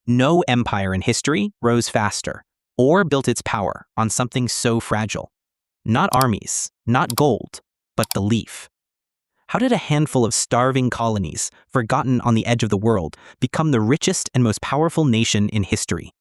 No empire in history rose faster or built its power on something so fragile. Not armies, not gold, but belief. How did a handful of starving colonies, forgotten on the edge of the world, become the richest and most powerful nation in history?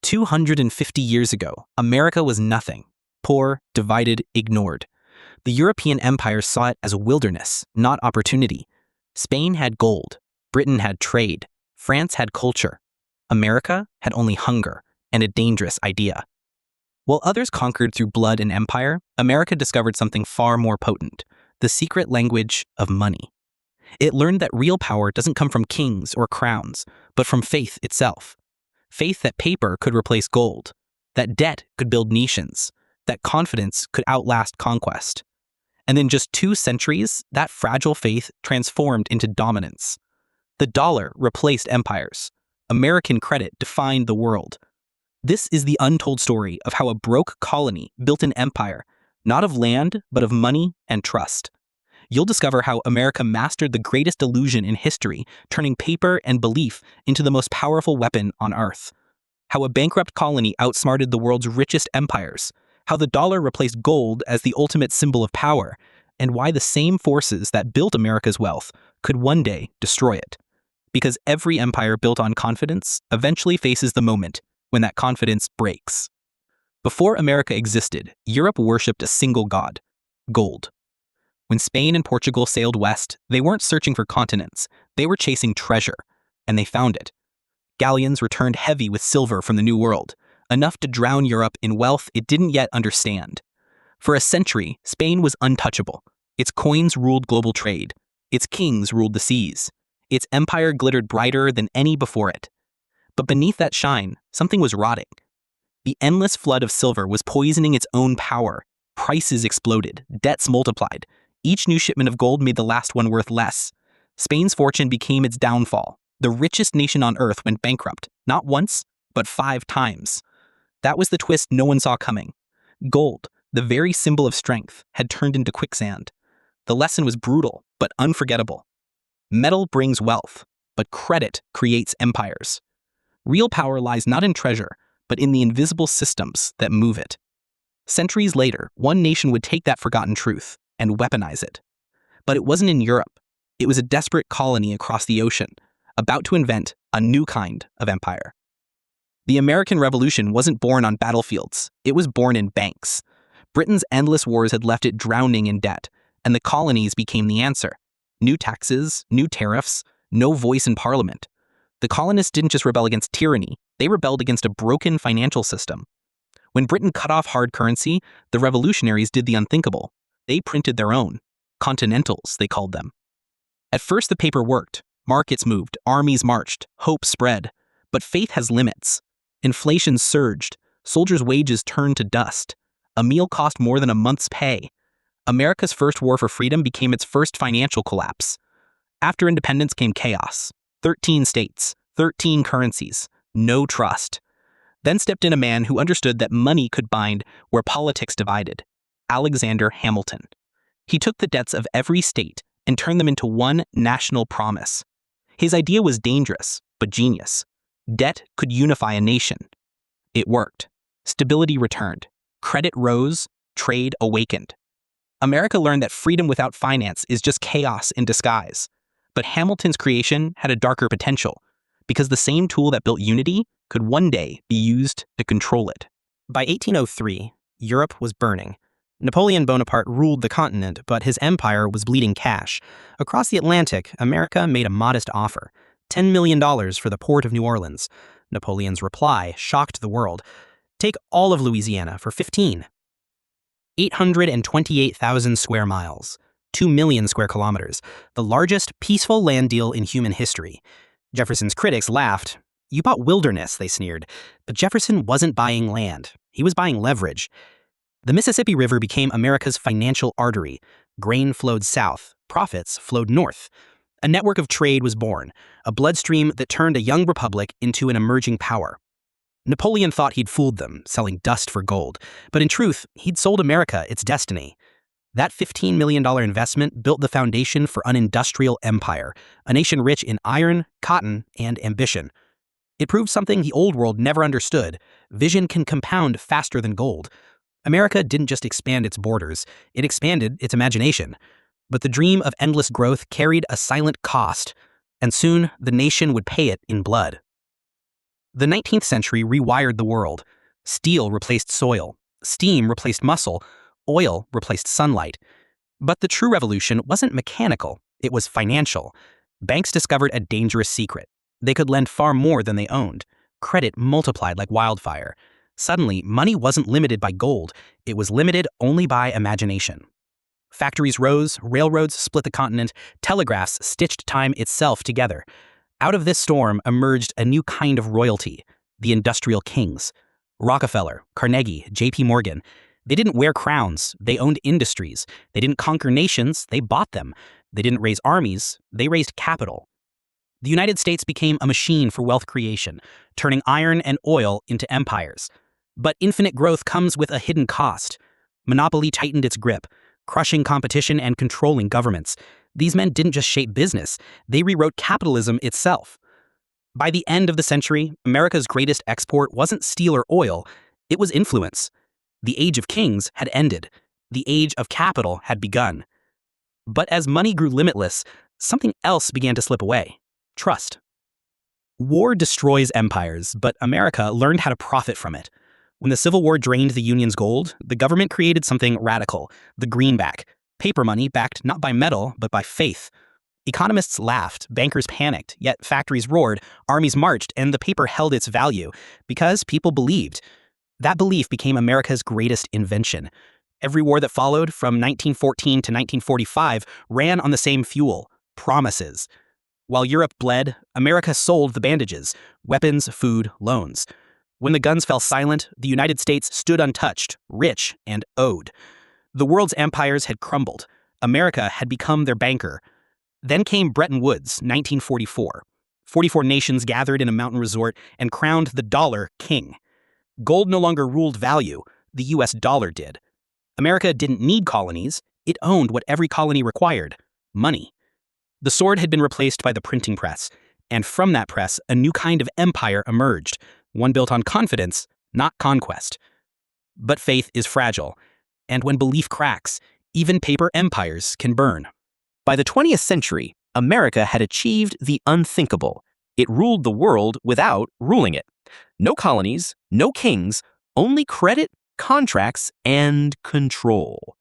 250 years ago, America was nothing. Poor, divided, ignored. The European empires saw it as a wilderness, not opportunity. Spain had gold, Britain had trade, France had culture. America had only hunger and a dangerous idea. While others conquered through blood and empire, America discovered something far more potent: the secret language of money. It learned that real power doesn't come from kings or crowns, but from faith itself. Faith that paper could replace gold, that debt could build nations, that confidence could outlast conquest. And in just 2 centuries, that fragile faith transformed into dominance. The dollar replaced empires. American credit defined the world. This is the untold story of how a broke colony built an empire, not of land, but of money and trust. You'll discover how America mastered the greatest illusion in history, turning paper and belief into the most powerful weapon on earth. How a bankrupt colony outsmarted the world's richest empires. How the dollar replaced gold as the ultimate symbol of power, and why the same forces that built America's wealth could one day destroy it. Because every empire built on confidence eventually faces the moment when that confidence breaks. Before America existed, Europe worshipped a single god: gold. When Spain and Portugal sailed west, they weren't searching for continents, they were chasing treasure, and they found it. Galleons returned heavy with silver from the New World, enough to drown Europe in wealth it didn't yet understand. For a century, Spain was untouchable. Its coins ruled global trade. Its kings ruled the seas. Its empire glittered brighter than any before it. But beneath that shine, something was rotting. The endless flood of silver was poisoning its own power. Prices exploded, debts multiplied. Each new shipment of gold made the last one worth less. Spain's fortune became its downfall. The richest nation on earth went bankrupt, not once, but 5 times. That was the twist no one saw coming. Gold, the very symbol of strength, had turned into quicksand. The lesson was brutal, but unforgettable. Metal brings wealth, but credit creates empires. Real power lies not in treasure, but in the invisible systems that move it. Centuries later, one nation would take that forgotten truth and weaponize it. But it wasn't in Europe. It was a desperate colony across the ocean, about to invent a new kind of empire. The American Revolution wasn't born on battlefields. It was born in banks. Britain's endless wars had left it drowning in debt, and the colonies became the answer. New taxes, new tariffs, no voice in parliament. The colonists didn't just rebel against tyranny, they rebelled against a broken financial system. When Britain cut off hard currency, the revolutionaries did the unthinkable. They printed their own. Continentals, they called them. At first the paper worked. Markets moved, armies marched, hope spread. But faith has limits. Inflation surged. Soldiers' wages turned to dust. A meal cost more than a month's pay. America's first war for freedom became its first financial collapse. After independence came chaos. 13 states, 13 currencies, no trust. Then stepped in a man who understood that money could bind where politics divided: Alexander Hamilton. He took the debts of every state and turned them into one national promise. His idea was dangerous, but genius. Debt could unify a nation. It worked. Stability returned. Credit rose. Trade awakened. America learned that freedom without finance is just chaos in disguise. But Hamilton's creation had a darker potential, because the same tool that built unity could one day be used to control it. By 1803, Europe was burning. Napoleon Bonaparte ruled the continent, but his empire was bleeding cash. Across the Atlantic, America made a modest offer: $10 million for the port of New Orleans. Napoleon's reply shocked the world: take all of Louisiana for 15. 828,000 square miles, 2 million square kilometers, the largest peaceful land deal in human history. Jefferson's critics laughed. You bought wilderness, they sneered. But Jefferson wasn't buying land. He was buying leverage. The Mississippi River became America's financial artery. Grain flowed south, profits flowed north. A network of trade was born, a bloodstream that turned a young republic into an emerging power. Napoleon thought he'd fooled them, selling dust for gold, but in truth, he'd sold America its destiny. That $15 million investment built the foundation for an industrial empire, a nation rich in iron, cotton, and ambition. It proved something the old world never understood. Vision can compound faster than gold. America didn't just expand its borders, it expanded its imagination. But the dream of endless growth carried a silent cost, and soon the nation would pay it in blood. The 19th century rewired the world. Steel replaced soil, steam replaced muscle, oil replaced sunlight. But the true revolution wasn't mechanical, it was financial. Banks discovered a dangerous secret. They could lend far more than they owned. Credit multiplied like wildfire. Suddenly, money wasn't limited by gold, it was limited only by imagination. Factories rose, railroads split the continent, telegraphs stitched time itself together. Out of this storm emerged a new kind of royalty, the industrial kings. Rockefeller, Carnegie, J.P. Morgan. They didn't wear crowns, they owned industries. They didn't conquer nations, they bought them. They didn't raise armies, they raised capital. The United States became a machine for wealth creation, turning iron and oil into empires. But infinite growth comes with a hidden cost. Monopoly tightened its grip, crushing competition and controlling governments. These men didn't just shape business, they rewrote capitalism itself. By the end of the century, America's greatest export wasn't steel or oil, it was influence. The age of kings had ended. The age of capital had begun. But as money grew limitless, something else began to slip away. Trust. War destroys empires, but America learned how to profit from it. When the Civil War drained the Union's gold, the government created something radical, the greenback, paper money backed not by metal, but by faith. Economists laughed, bankers panicked, yet factories roared, armies marched, and the paper held its value because people believed. That belief became America's greatest invention. Every war that followed, from 1914 to 1945, ran on the same fuel, promises. While Europe bled, America sold the bandages, weapons, food, loans. When the guns fell silent, the United States stood untouched, rich, and owed. The world's empires had crumbled. America had become their banker. Then came Bretton Woods, 1944. 44 nations gathered in a mountain resort and crowned the dollar king. Gold no longer ruled value, the US dollar did. America didn't need colonies, it owned what every colony required, money. The sword had been replaced by the printing press, and from that press, a new kind of empire emerged, one built on confidence, not conquest. But faith is fragile, and when belief cracks, even paper empires can burn. By the 20th century, America had achieved the unthinkable. It ruled the world without ruling it. No colonies, no kings, only credit, contracts, and control.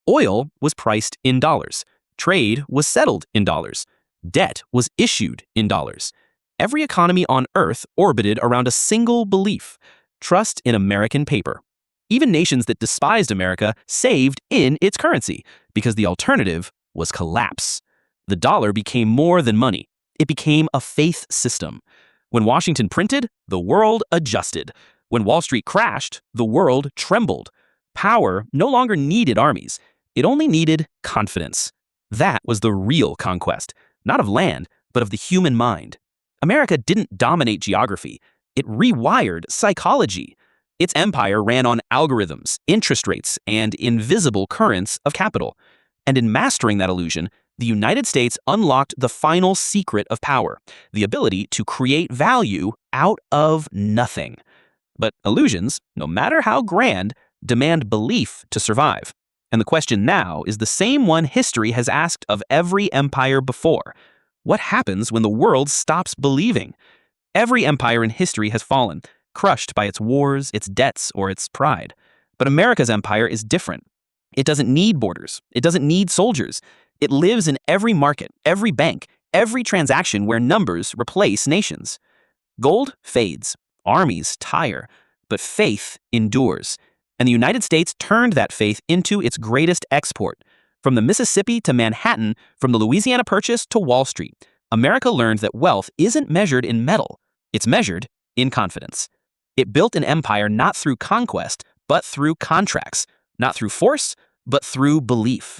Oil was priced in dollars. Trade was settled in dollars. Debt was issued in dollars. Every economy on Earth orbited around a single belief: trust in American paper. Even nations that despised America saved in its currency, because the alternative was collapse. The dollar became more than money. It became a faith system. When Washington printed, the world adjusted. When Wall Street crashed, the world trembled. Power no longer needed armies. It only needed confidence. That was the real conquest, not of land, but of the human mind. America didn't dominate geography. It rewired psychology. Its empire ran on algorithms, interest rates, and invisible currents of capital. And in mastering that illusion, the United States unlocked the final secret of power, the ability to create value out of nothing. But illusions, no matter how grand, demand belief to survive. And the question now is the same one history has asked of every empire before. What happens when the world stops believing? Every empire in history has fallen, crushed by its wars, its debts, or its pride. But America's empire is different. It doesn't need borders. It doesn't need soldiers. It lives in every market, every bank, every transaction where numbers replace nations. Gold fades, armies tire, but faith endures. And the United States turned that faith into its greatest export. From the Mississippi to Manhattan, from the Louisiana Purchase to Wall Street, America learned that wealth isn't measured in metal. It's measured in confidence. It built an empire not through conquest, but through contracts. Not through force, but through belief.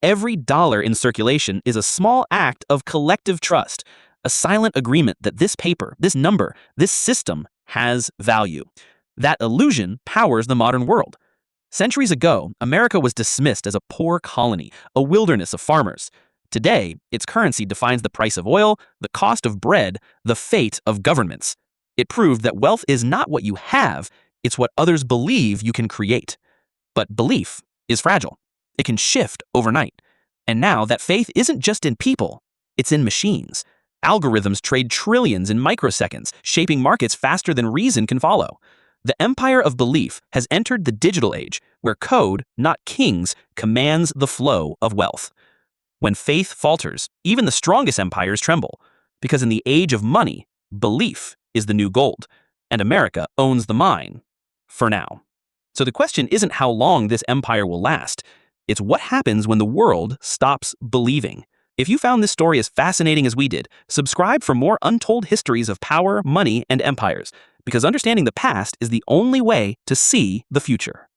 Every dollar in circulation is a small act of collective trust, a silent agreement that this paper, this number, this system has value. That illusion powers the modern world. Centuries ago, America was dismissed as a poor colony, a wilderness of farmers. Today, its currency defines the price of oil, the cost of bread, the fate of governments. It proved that wealth is not what you have, it's what others believe you can create. But belief is fragile. It can shift overnight. And now that faith isn't just in people, it's in machines. Algorithms trade trillions in microseconds, shaping markets faster than reason can follow. The empire of belief has entered the digital age, where code, not kings, commands the flow of wealth. When faith falters, even the strongest empires tremble, because in the age of money, belief is the new gold, and America owns the mine, for now. So the question isn't how long this empire will last, it's what happens when the world stops believing. If you found this story as fascinating as we did, subscribe for more untold histories of power, money, and empires, because understanding the past is the only way to see the future.